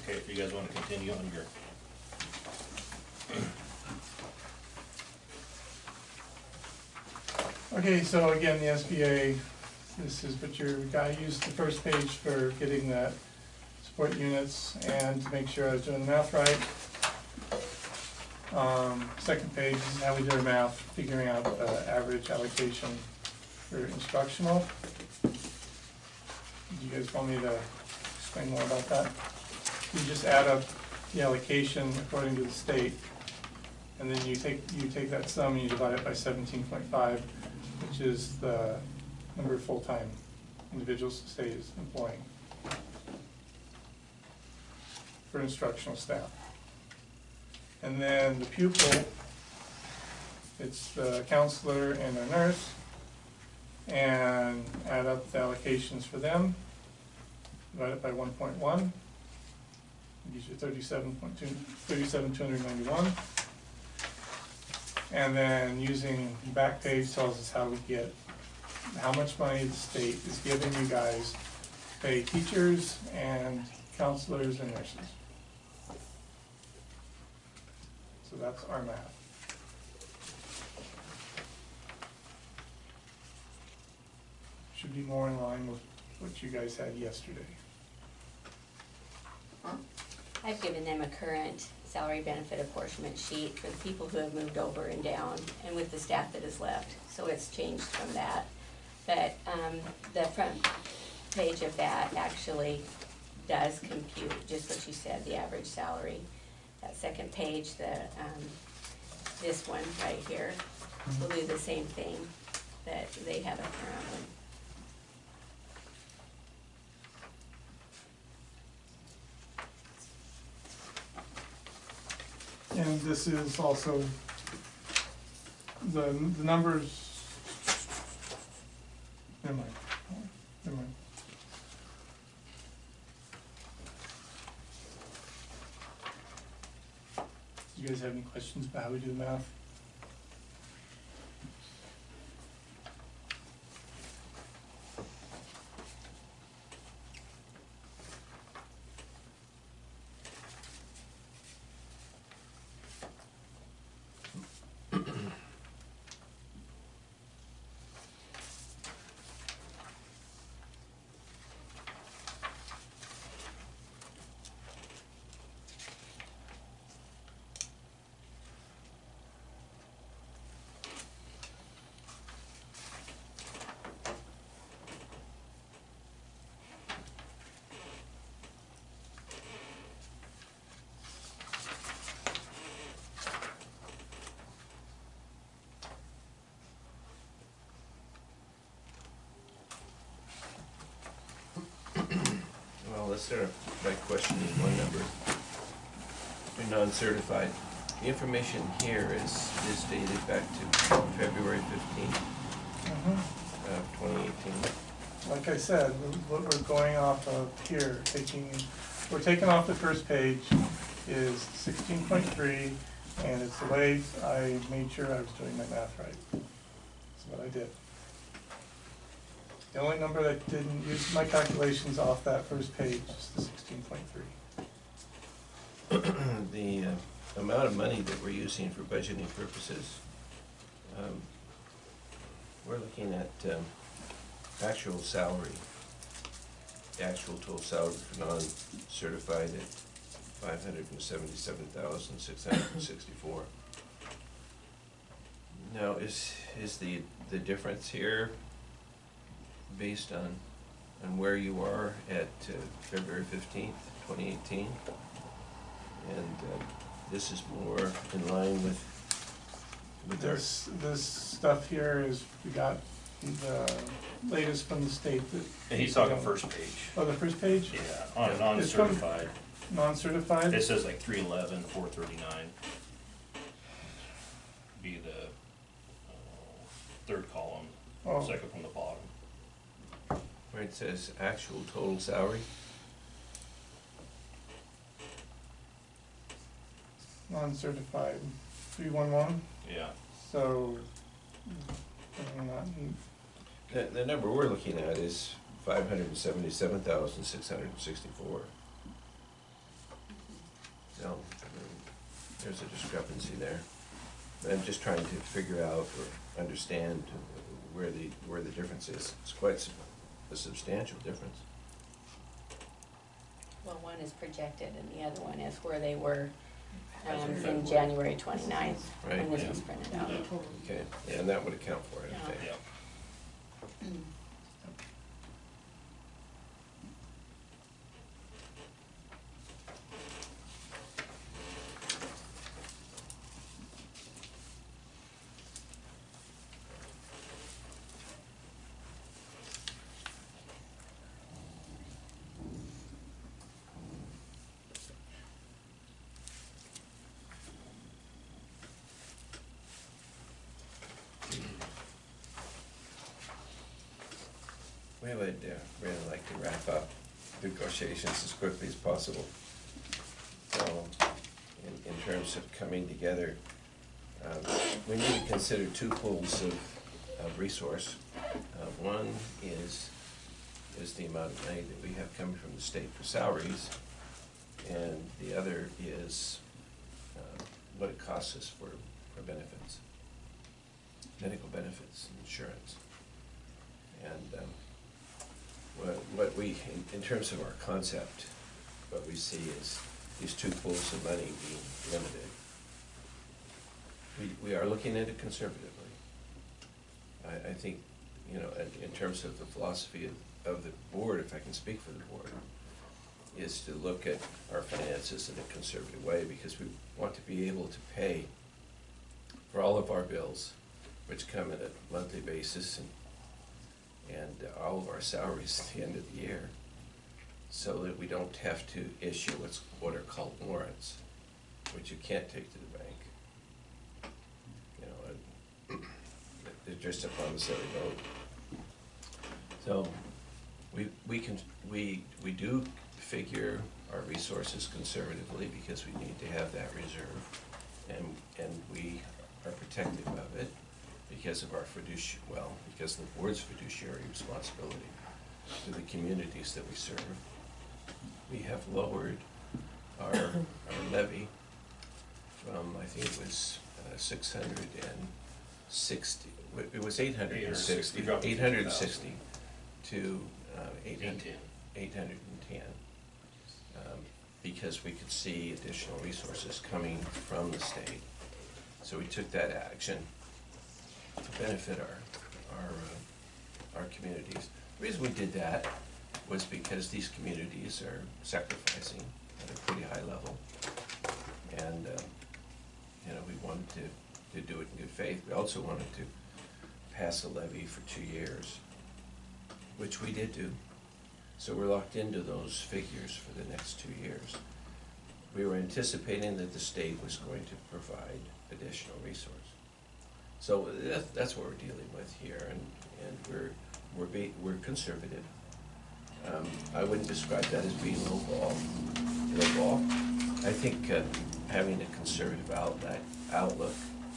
Okay, if you guys want to continue on your. Okay, so again, the SBA, this is what your guy used the first page for getting the support units and to make sure I was doing the math right. Second page is how we do our math, figuring out the average allocation for instructional. Do you guys want me to explain more about that? You just add up the allocation according to the state, and then you take that sum and you divide it by 17.5, which is the number of full-time individuals the state is employing for instructional staff. And then the pupil, it's the counselor and a nurse, and add up the allocations for them, divide it by 1.1, gives you 37,291. And then using the back page tells us how we get, how much money the state is giving you guys to pay teachers and counselors and nurses. So that's our math. Should be more in line with what you guys had yesterday. I've given them a current salary benefit apportionment sheet for the people who have moved over and down, and with the staff that is left. So it's changed from that. But the front page of that actually does compute just what you said, the average salary. That second page, this one right here, will do the same thing that they have it currently. And this is also the numbers. Never mind. Never mind. Do you guys have any questions about how we do the math? Let's start by questioning one number. You're non-certified. The information here is dated back to February 15th of 2018. Like I said, what we're going off of here, we're taking off the first page is 16.3, and it's the way I made sure I was doing my math right. That's what I did. The only number that didn't use my calculations off that first page is the 16.3. The amount of money that we're using for budgeting purposes, we're looking at actual salary, the actual total salary for non-certified at $577,664. Now, is the difference here based on where you are at February 15th, 2018? And this is more in line with this stuff here is, we got the latest from the state that. And he's talking first page. Oh, the first page? Yeah, on non-certified. Non-certified? It says like 311, 439. Be the third column, second from the bottom. where it says actual total salary. Non-certified, 311, Yeah. so, not, The number we're looking at is 577,664. there's a discrepancy there. I'm just trying to figure out or understand where the difference is. It's quite a substantial difference. Well, one is projected and the other one is where they were As of in February. January 29th, Right. when this Yeah. was printed out. Okay, yeah, and that would account for it, Yeah. okay. Yeah. We would really like to wrap up negotiations as quickly as possible. So, in terms of coming together, we need to consider two pools of resource. One is the amount of money that we have coming from the state for salaries, and the other is what it costs us for benefits, medical benefits, and insurance. And what we, in terms of our concept, what we see is these two pools of money being limited. We are looking at it conservatively. I think, you know, in terms of the philosophy of the board, if I can speak for the board, is to look at our finances in a conservative way, because we want to be able to pay for all of our bills, which come in a monthly basis, and all of our salaries at the end of the year, so that we don't have to issue what are called warrants, which you can't take to the bank. You know, they're just a promissory note. So we do figure our resources conservatively, because we need to have that reserve, and we are protective of it because of our because of the board's fiduciary responsibility to the communities that we serve. We have lowered our levy from, I think it was 660, it was 860, 860 to 810, because we could see additional resources coming from the state. So we took that action to benefit our communities. The reason we did that was because these communities are sacrificing at a pretty high level, and you know, we wanted to do it in good faith. We also wanted to pass a levy for 2 years, which we did do. So we're locked into those figures for the next 2 years. We were anticipating that the state was going to provide additional resource. So that's what we're dealing with here, and we're conservative. I wouldn't describe that as being lowball. I think having a conservative outlook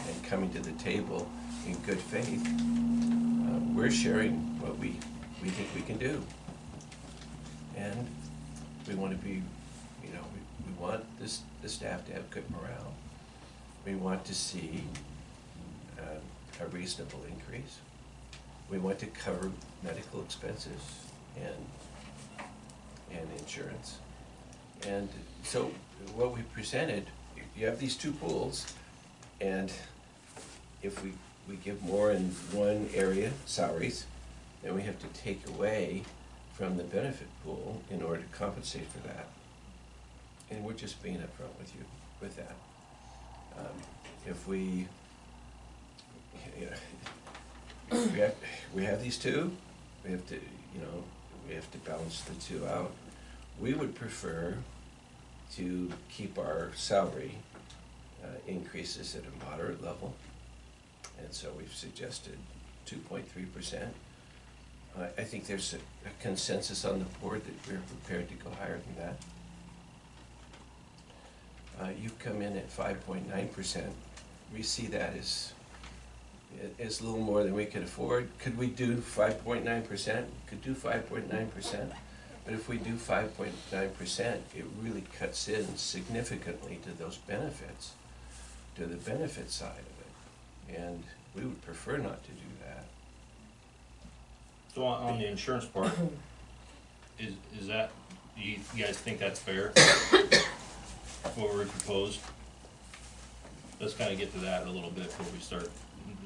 and coming to the table in good faith, we're sharing what we think we can do, and we want to be, you know, we want the staff to have good morale. We want to see a reasonable increase. We want to cover medical expenses and insurance. And so what we presented, you have these two pools, and if we give more in one area, salaries, then we have to take away from the benefit pool in order to compensate for that. And we're just being upfront with you with that. If we, you know, we have these two, we have to, you know, we have to balance the two out. We would prefer to keep our salary increases at a moderate level, and so we've suggested 2.3%. I think there's a consensus on the board that we're prepared to go higher than that. You've come in at 5.9%. We see that as a little more than we could afford. Could we do 5.9%? Could do 5.9%. But if we do 5.9%, it really cuts in significantly to those benefits to the benefit side of it, and we would prefer not to do that. So on the insurance part, is that, do you guys think that's fair? What we proposed? Let's kinda get to that a little bit before we start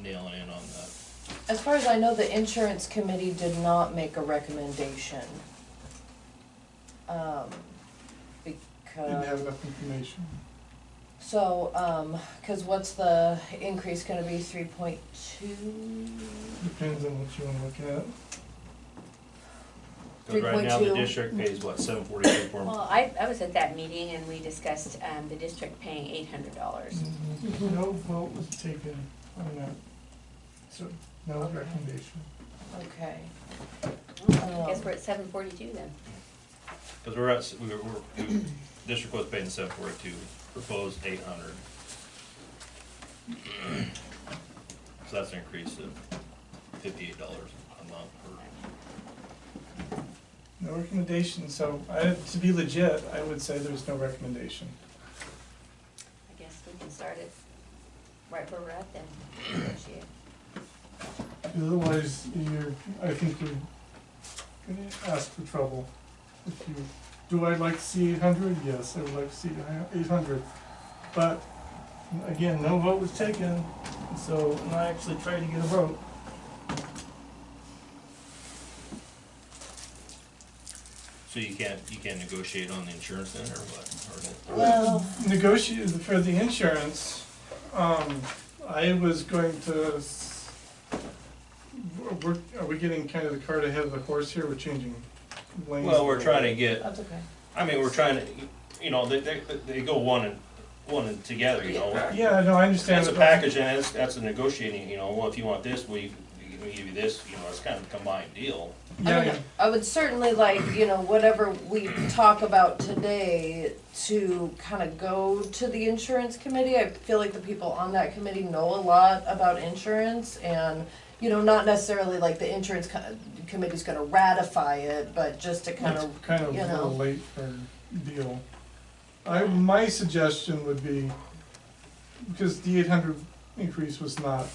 nailing in on that. As far as I know, the insurance committee did not make a recommendation. Didn't have enough information. So, cause what's the increase gonna be, 3.2? Depends on what you wanna look at. Cause right now the 3.2. district pays what, $7.42 for them? Well, I was at that meeting and we discussed, the district paying $800. No vote was taken on that, so no recommendation. Okay. I guess we're at $7.42 then. Cause we're district was paying $7.42, proposed $800. So that's an increase of $58 a month No recommendation, so to be legit, I would say there's no recommendation. I guess we can start it right where we're at then, negotiate. Otherwise, I think you're gonna ask for trouble. If you, do I like to see 800? Yes, I would like to see 800. But, again, no vote was taken, so I actually tried to get a vote. So you can't negotiate on the insurance then, or what? Well, Negotiate for the insurance, I was going to, are we getting kind of the cart ahead of the horse here? We're changing lanes. Well, we're trying to get, that's okay. I mean, we're trying to, you know, they go one and together, you know? Yeah, no, I understand. That's a package, and that's a negotiating, you know, well, if you want this, we give you this, you know, it's kind of a combined deal. Yeah, I would certainly like, whatever we talk about today to kind of go to the insurance committee. I feel like the people on that committee know a lot about insurance and, not necessarily like the insurance committee's gonna ratify it, but just to kind it's of, kind of a little late for deal. My suggestion would be, because the 800 increase was not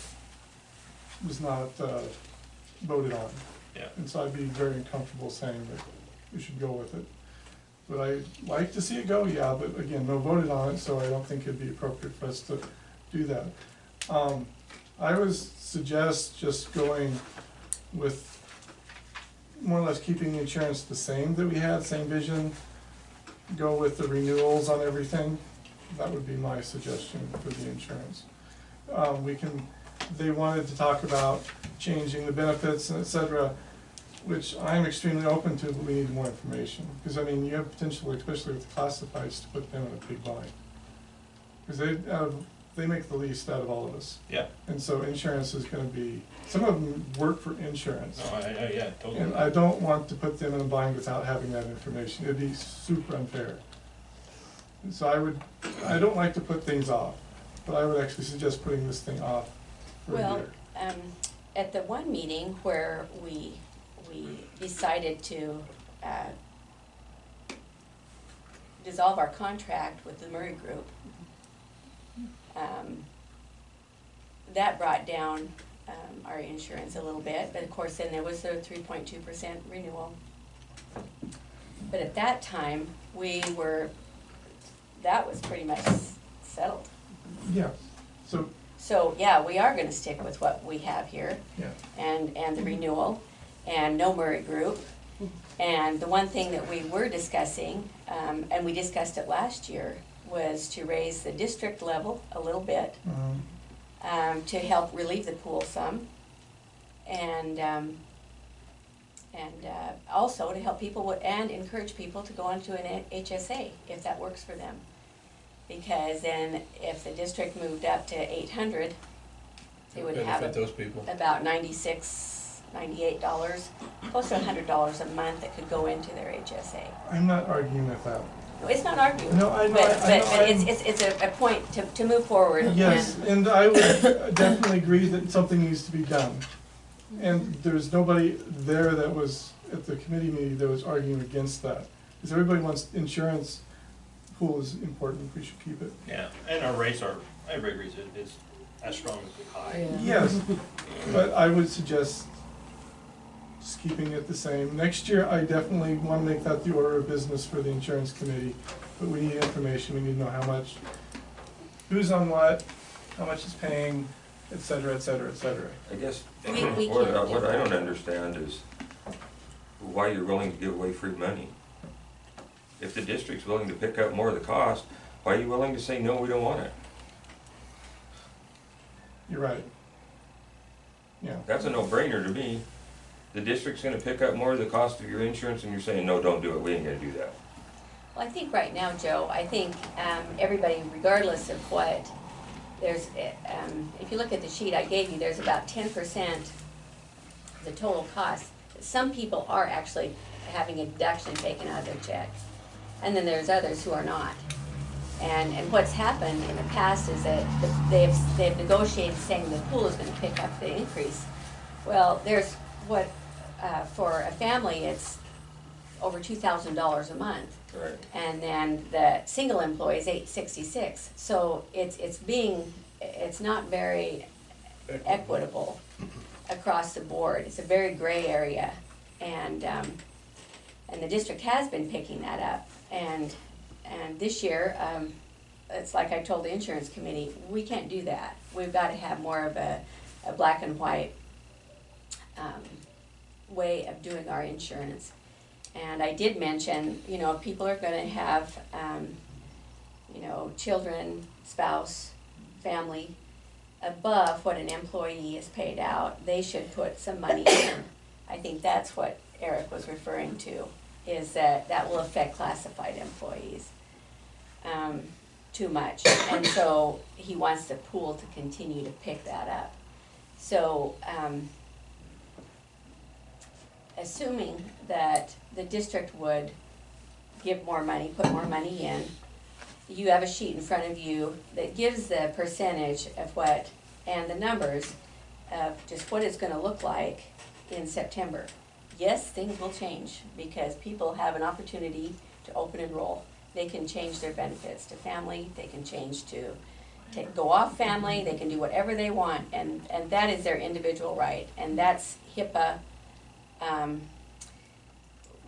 voted on. Yeah. And so I'd be very uncomfortable saying that we should go with it. Would I like to see it go? Yeah, but again, no voted on it, so I don't think it'd be appropriate for us to do that. I would suggest just going with more or less keeping the insurance the same that we had, same vision. Go with the renewals on everything. That would be my suggestion for the insurance. They wanted to talk about changing the benefits and et cetera, which I'm extremely open to, but we need more information. Because I mean, you have potential, especially with the classifieds, to put them in a big bind. Because they make the least out of all of us. Yeah. And so insurance is gonna be, some of them work for insurance. No, yeah, totally. And I don't want to put them in a bind without having that information. It'd be super unfair. And so I don't like to put things off, but I would actually suggest putting this thing off for a Well, year. at the one meeting where we decided to, dissolve our contract with the Murray Group, that brought down, our insurance a little bit, but of course then there was a 3.2% renewal. But at that time, that was pretty much settled. Yeah, so, So, yeah, we are gonna stick with what we have here. yeah. And the renewal, and no Murray Group. And the one thing that we were discussing, and we discussed it last year, was to raise the district level a little bit, to help relieve the pool some. And also to help people and encourage people to go onto an HSA, if that works for them. Because then if the district moved up to 800, they would have Benefit those people. about $96, $98, close to $100 a month that could go into their HSA. I'm not arguing with that. No, it's not arguing, No, I know, but I know, it's a point to move forward. Yes, and I would definitely agree that something needs to be done. And there's nobody there that was, at the committee meeting, that was arguing against that. Because everybody wants insurance, pool is important, we should keep it. Yeah, and our rates are Everybody agrees it's astronomically high. Yeah. Yes, but I would suggest just keeping it the same. Next year, I definitely wanna make that the order of business for the insurance committee, but we need information, we need to know how much, who's on what, how much is paying, et cetera, et cetera, et cetera. I guess, We what can't do I don't that. understand is why you're willing to give away free money. If the district's willing to pick up more of the cost, why are you willing to say, no, we don't want it? You're right. Yeah, That's a no-brainer to me. The district's gonna pick up more of the cost of your insurance and you're saying, no, don't do it, we ain't gonna do that. Well, I think right now, Joe, I think everybody, regardless of what, there's, if you look at the sheet I gave you, there's about 10% the total cost. Some people are actually having a deduction taken out of their checks, and then there's others who are not. And what's happened in the past is that they've negotiated saying the pool is gonna pick up the increase. Well, there's what, for a family, it's over $2,000 a month. Right. And then the single employee is $866. So it's not very equitable across the board. It's a very gray area. And the district has been picking that up. And this year, it's like I told the insurance committee, we can't do that. We've got to have more of a black and white way of doing our insurance. And I did mention, you know, if people are gonna have, you know, children, spouse, family, above what an employee is paid out, they should put some money in. I think that's what Eric was referring to, is that will affect classified employees too much. And so he wants the pool to continue to pick that up. So, assuming that the district would give more money, put more money in, you have a sheet in front of you that gives the percentage of what, and the numbers of just what it's gonna look like in September. Yes, things will change because people have an opportunity to open enroll. They can change their benefits to family, they can change to go off family, they can do whatever they want, and that is their individual right. And that's HIPAA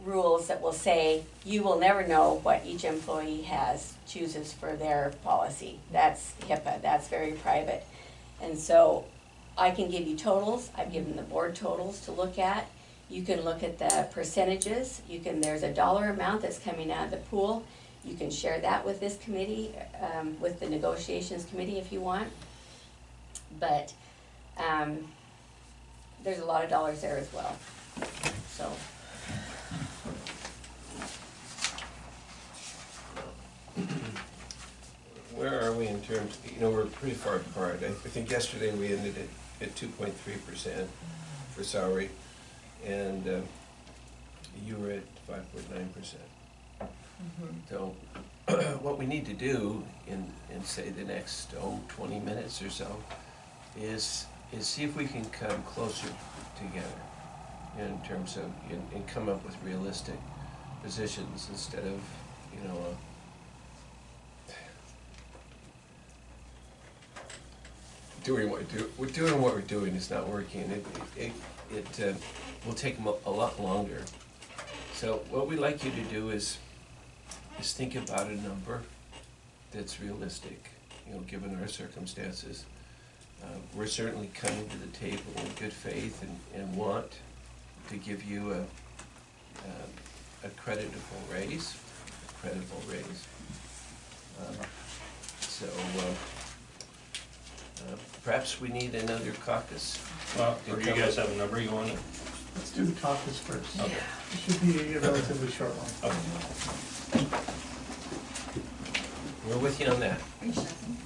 rules that will say you will never know what each employee chooses for their policy. That's HIPAA, that's very private. And so I can give you totals, I've given the board totals to look at. You can look at the percentages, there's a dollar amount that's coming out of the pool. You can share that with this committee, with the negotiations committee if you want. But there's a lot of dollars there as well, so. Where are we in terms, you know, we're pretty far apart. I think yesterday we ended at 2.3% for salary, and you were at 5.9%. So what we need to do in say the next 20 minutes or so is see if we can come closer together in terms of, and come up with realistic positions instead of, you know, doing what we're doing is not working. It will take a lot longer. So what we'd like you to do is think about a number that's realistic, you know, given our circumstances. We're certainly coming to the table in good faith and want to give you a creditable raise, perhaps we need another caucus. Or do you guys have a number you want? let's do the caucus first. Okay. It should be a relatively short one. Okay. We're with you on that. Are you checking?